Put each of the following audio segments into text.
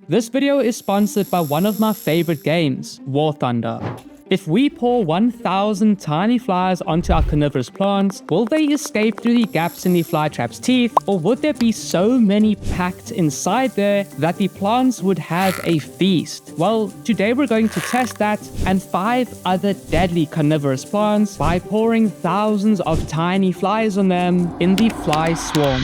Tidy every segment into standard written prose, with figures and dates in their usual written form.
This video is sponsored by one of my favorite games, War Thunder. If we pour 1,000 tiny flies onto our carnivorous plants, will they escape through the gaps in the flytrap's teeth, or would there be so many packed inside there that the plants would have a feast? Well, today we're going to test that and 5 other deadly carnivorous plants by pouring thousands of tiny flies on them in the fly swarm.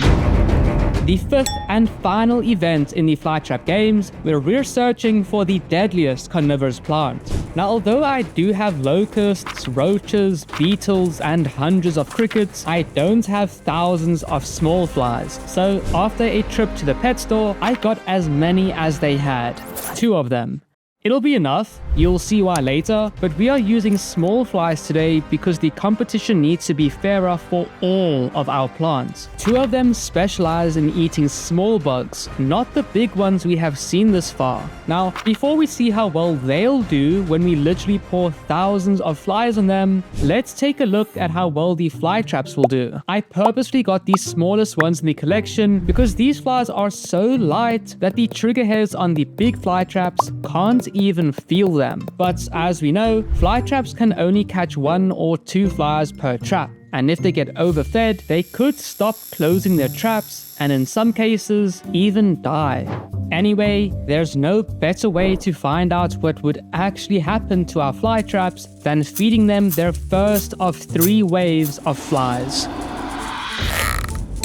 The 5th and final event in the Flytrap games, where we're searching for the deadliest carnivorous plant. Now, although I do have locusts, roaches, beetles, and hundreds of crickets, I don't have thousands of small flies. So after a trip to the pet store, I got as many as they had. 2 of them. It'll be enough, you'll see why later, but we are using small flies today because the competition needs to be fairer for all of our plants. 2 of them specialize in eating small bugs, not the big ones we have seen this far. Now, before we see how well they'll do when we literally pour thousands of flies on them, let's take a look at how well the flytraps will do. I purposely got these smallest ones in the collection because these flies are so light that the trigger hairs on the big flytraps can't even feel them. But as we know, flytraps can only catch 1 or 2 flies per trap, and if they get overfed, they could stop closing their traps and in some cases even die. Anyway, there's no better way to find out what would actually happen to our flytraps than feeding them their first of 3 waves of flies.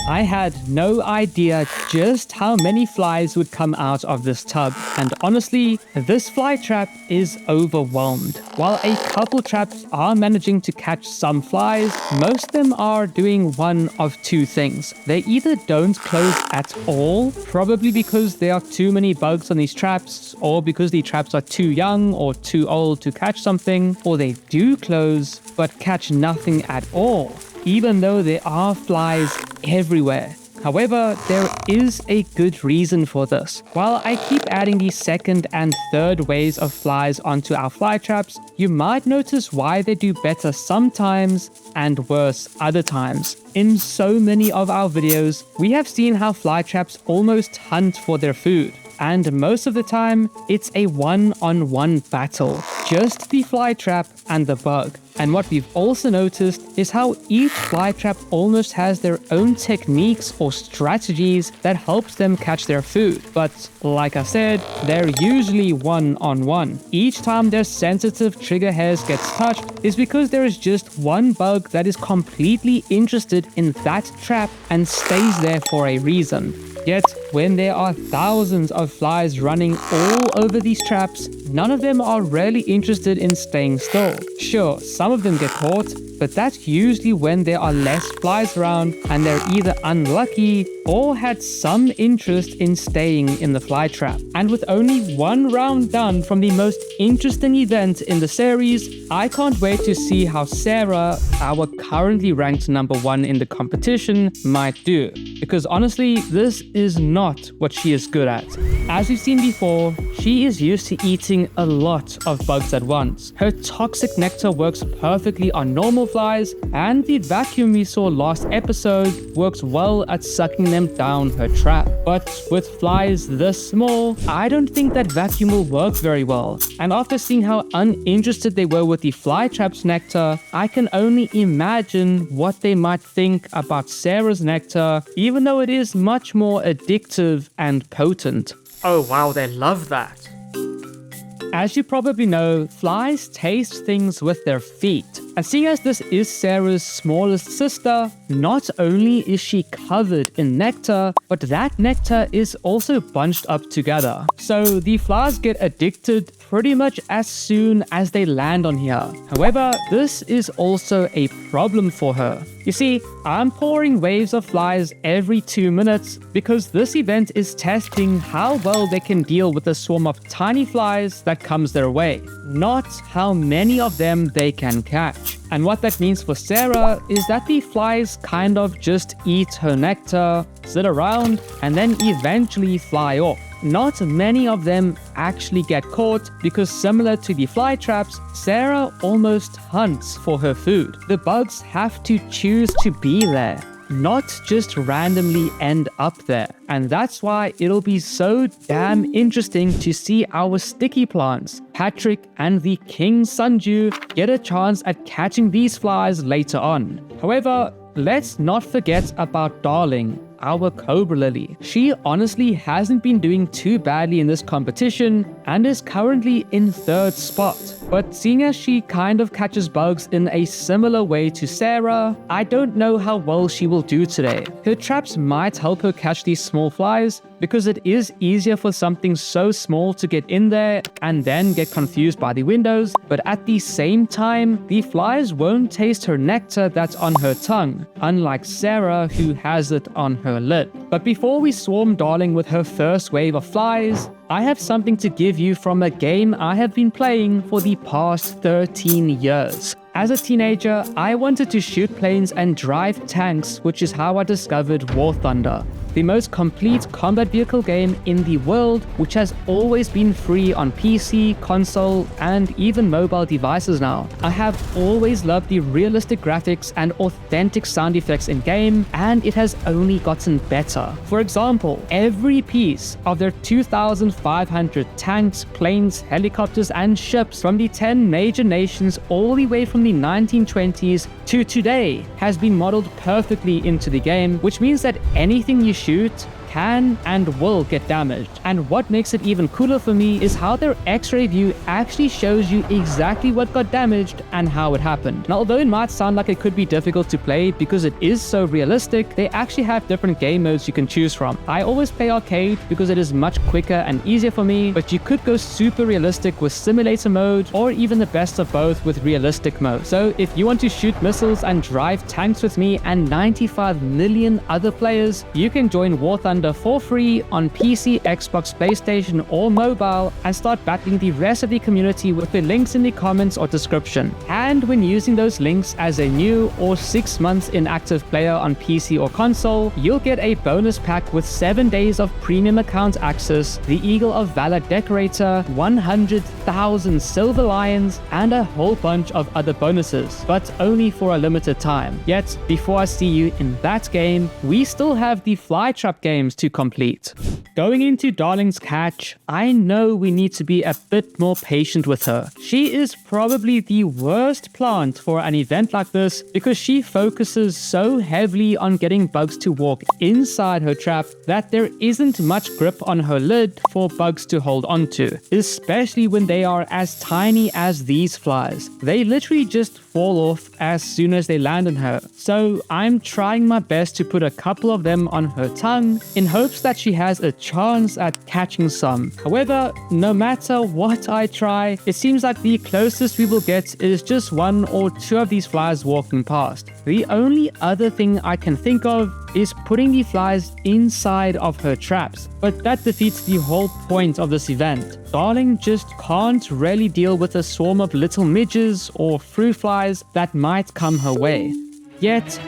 I had no idea just how many flies would come out of this tub, and honestly, this fly trap is overwhelmed. While a couple traps are managing to catch some flies, most of them are doing one of 2 things. They either don't close at all, probably because there are too many bugs on these traps, or because the traps are too young or too old to catch something, or they do close but catch nothing at all, even though there are flies everywhere. However, there is a good reason for this. While I keep adding the 2nd and 3rd waves of flies onto our fly traps, you might notice why they do better sometimes and worse other times. In so many of our videos, we have seen how fly traps almost hunt for their food. And most of the time, it's a one-on-one battle. Just the fly trap and the bug. And what we've also noticed is how each fly trap almost has their own techniques or strategies that helps them catch their food. But like I said, they're usually one-on-one. Each time their sensitive trigger hairs gets touched is because there is just one bug that is completely interested in that trap and stays there for a reason. Yet, when there are thousands of flies running all over these traps, none of them are really interested in staying still. Sure, some of them get caught, but that's usually when there are less flies around and they're either unlucky or had some interest in staying in the fly trap. And with only 1 round done from the most interesting event in the series, I can't wait to see how Sarah, our currently ranked number 1 in the competition, might do. Because honestly, this is not what she is good at. As we've seen before, she is used to eating a lot of bugs at once. Her toxic nectar works perfectly on normal flies, and the vacuum we saw last episode works well at sucking them down her trap. But with flies this small, I don't think that vacuum will work very well. And after seeing how uninterested they were with the fly trap's nectar, I can only imagine what they might think about Sarah's nectar, even though it is much more addictive and potent. Oh wow, they love that. As you probably know, flies taste things with their feet. And seeing as this is Sarah's smallest sister, not only is she covered in nectar, but that nectar is also bunched up together. So the flies get addicted pretty much as soon as they land on here. However, this is also a problem for her. You see, I'm pouring waves of flies every 2 minutes because this event is testing how well they can deal with the swarm of tiny flies that comes their way, not how many of them they can catch. And what that means for Sarah is that the flies kind of just eat her nectar, sit around, and then eventually fly off. Not many of them actually get caught because, similar to the fly traps, Sarah almost hunts for her food. The bugs have to choose to be there. not just randomly end up there. And that's why it'll be so damn interesting to see our sticky plants, Patrick and the king sundew, get a chance at catching these flies later on. However, let's not forget about Darling, our Cobra Lily. She honestly hasn't been doing too badly in this competition and is currently in 3rd spot. But seeing as she kind of catches bugs in a similar way to Sarah, I don't know how well she will do today. Her traps might help her catch these small flies because it is easier for something so small to get in there and then get confused by the windows, but at the same time, the flies won't taste her nectar that's on her tongue, unlike Sarah who has it on her lid. But before we swarm Darling with her first wave of flies, I have something to give you from a game I have been playing for the past 13 years. As a teenager, I wanted to shoot planes and drive tanks, which is how I discovered War Thunder, the most complete combat vehicle game in the world, which has always been free on PC, console, and even mobile devices now. I have always loved the realistic graphics and authentic sound effects in game, and it has only gotten better. For example, every piece of their 2,500 tanks, planes, helicopters, and ships from the 10 major nations all the way from the 1920s to today has been modeled perfectly into the game, which means that anything you shoot can and will get damaged. And what makes it even cooler for me is how their X-ray view actually shows you exactly what got damaged and how it happened. Now, although it might sound like it could be difficult to play because it is so realistic, they actually have different game modes you can choose from. I always play arcade because it is much quicker and easier for me, but you could go super realistic with simulator mode or even the best of both with realistic mode. So if you want to shoot missiles and drive tanks with me and 95 million other players, you can join War Thunder for free on PC, Xbox, PlayStation, or mobile and start battling the rest of the community with the links in the comments or description. And when using those links as a new or 6 months inactive player on PC or console, you'll get a bonus pack with 7 days of premium account access, the Eagle of Valor Decorator, 100,000 Silver Lions, and a whole bunch of other bonuses, but only for a limited time. Yet, before I see you in that game, we still have the Flytrap games to complete. Going into Darling's catch, I know we need to be a bit more patient with her. She is probably the worst plant for an event like this because she focuses so heavily on getting bugs to walk inside her trap that there isn't much grip on her lid for bugs to hold onto, especially when they are as tiny as these flies. They literally just fall off as soon as they land on her. So I'm trying my best to put a couple of them on her tongue in hopes that she has a chance at catching some. However, no matter what I try, it seems like the closest we will get is just 1 or 2 of these flies walking past. The only other thing I can think of is putting the flies inside of her traps, but that defeats the whole point of this event. Darling just can't really deal with a swarm of little midges or fruit flies that might come her way. Yet,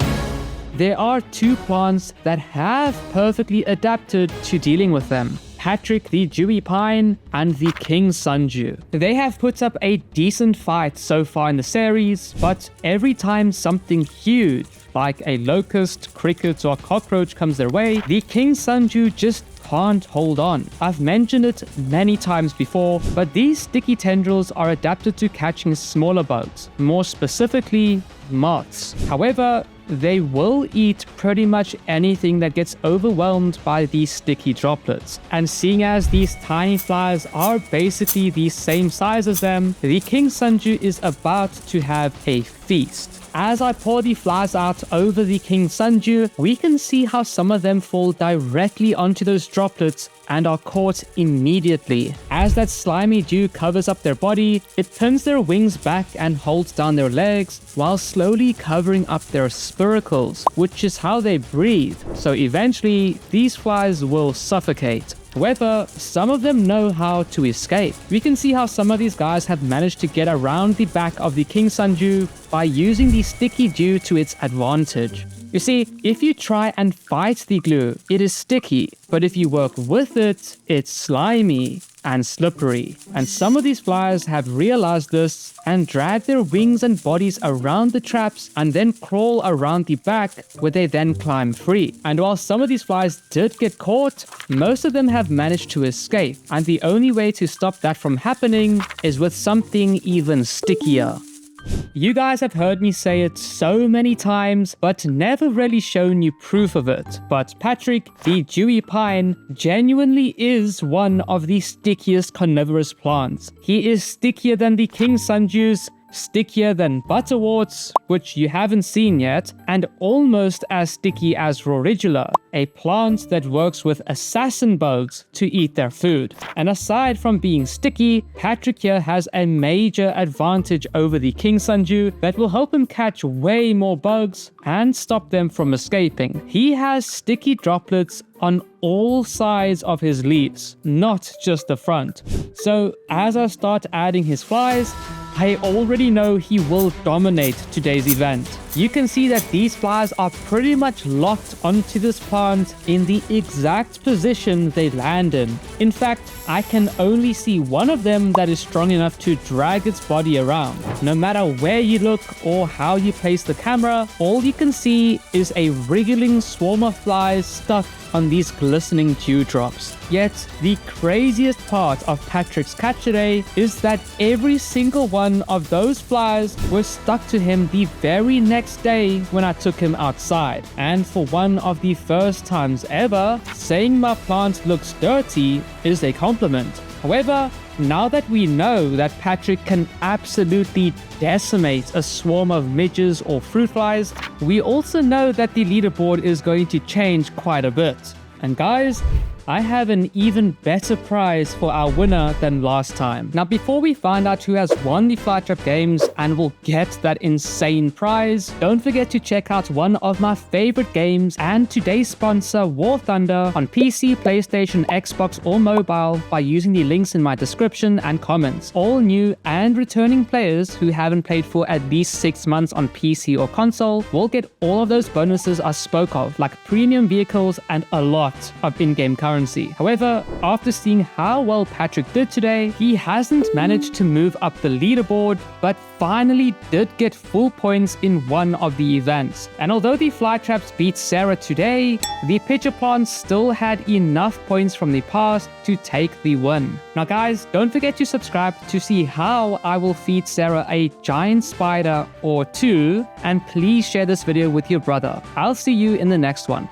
there are 2 plants that have perfectly adapted to dealing with them. Patrick the Dewy Pine and the King Sundew. They have put up a decent fight so far in the series, but every time something huge like a locust, cricket, or cockroach comes their way, the King Sundew just can't hold on. I've mentioned it many times before, but these sticky tendrils are adapted to catching smaller bugs, more specifically moths. However, they will eat pretty much anything that gets overwhelmed by these sticky droplets. And seeing as these tiny flies are basically the same size as them, the King Sundew is about to have a feast. As I pour the flies out over the King Sundew, we can see how some of them fall directly onto those droplets and are caught immediately. As that slimy dew covers up their body, it turns their wings back and holds down their legs while slowly covering up their spiracles, which is how they breathe. So eventually, these flies will suffocate. However, some of them know how to escape. We can see how some of these guys have managed to get around the back of the King Sundew by using the sticky dew to its advantage. You see, if you try and fight the glue, it is sticky, but if you work with it, it's slimy and slippery. And some of these flies have realized this and drag their wings and bodies around the traps and then crawl around the back where they then climb free. And while some of these flies did get caught, most of them have managed to escape. And the only way to stop that from happening is with something even stickier. You guys have heard me say it so many times, but never really shown you proof of it. But Patrick, the dewy pine, genuinely is one of the stickiest carnivorous plants. He is stickier than the king sundews, stickier than butterworts, which you haven't seen yet, and almost as sticky as rorigula, a plant that works with assassin bugs to eat their food. And aside from being sticky, Patrick here has a major advantage over the king sundew that will help him catch way more bugs and stop them from escaping. He has sticky droplets on all sides of his leaves, not just the front. So as I start adding his flies, I already know he will dominate today's event. You can see that these flies are pretty much locked onto this plant in the exact position they land in. In fact, I can only see one of them that is strong enough to drag its body around. No matter where you look or how you place the camera, all you can see is a wriggling swarm of flies stuck on these glistening dewdrops. Yet, the craziest part of Patrick's catch today is that every single one of those flies was stuck to him the very next day when I took him outside. And for one of the first times ever, saying my plant looks dirty is a compliment. However, now that we know that Patrick can absolutely decimate a swarm of midges or fruit flies, we also know that the leaderboard is going to change quite a bit. And guys, I have an even better prize for our winner than last time. Now, before we find out who has won the Flytrap games and will get that insane prize, don't forget to check out one of my favorite games and today's sponsor, War Thunder, on PC, PlayStation, Xbox, or mobile by using the links in my description and comments. All new and returning players who haven't played for at least 6 months on PC or console will get all of those bonuses I spoke of, like premium vehicles and a lot of in-game currency. However, after seeing how well Patrick did today, he hasn't managed to move up the leaderboard, but finally did get full points in one of the events. And although the Flytraps beat Sarah today, the pitcher plants still had enough points from the past to take the win. Now guys, don't forget to subscribe to see how I will feed Sarah a giant spider or two, and please share this video with your brother. I'll see you in the next one.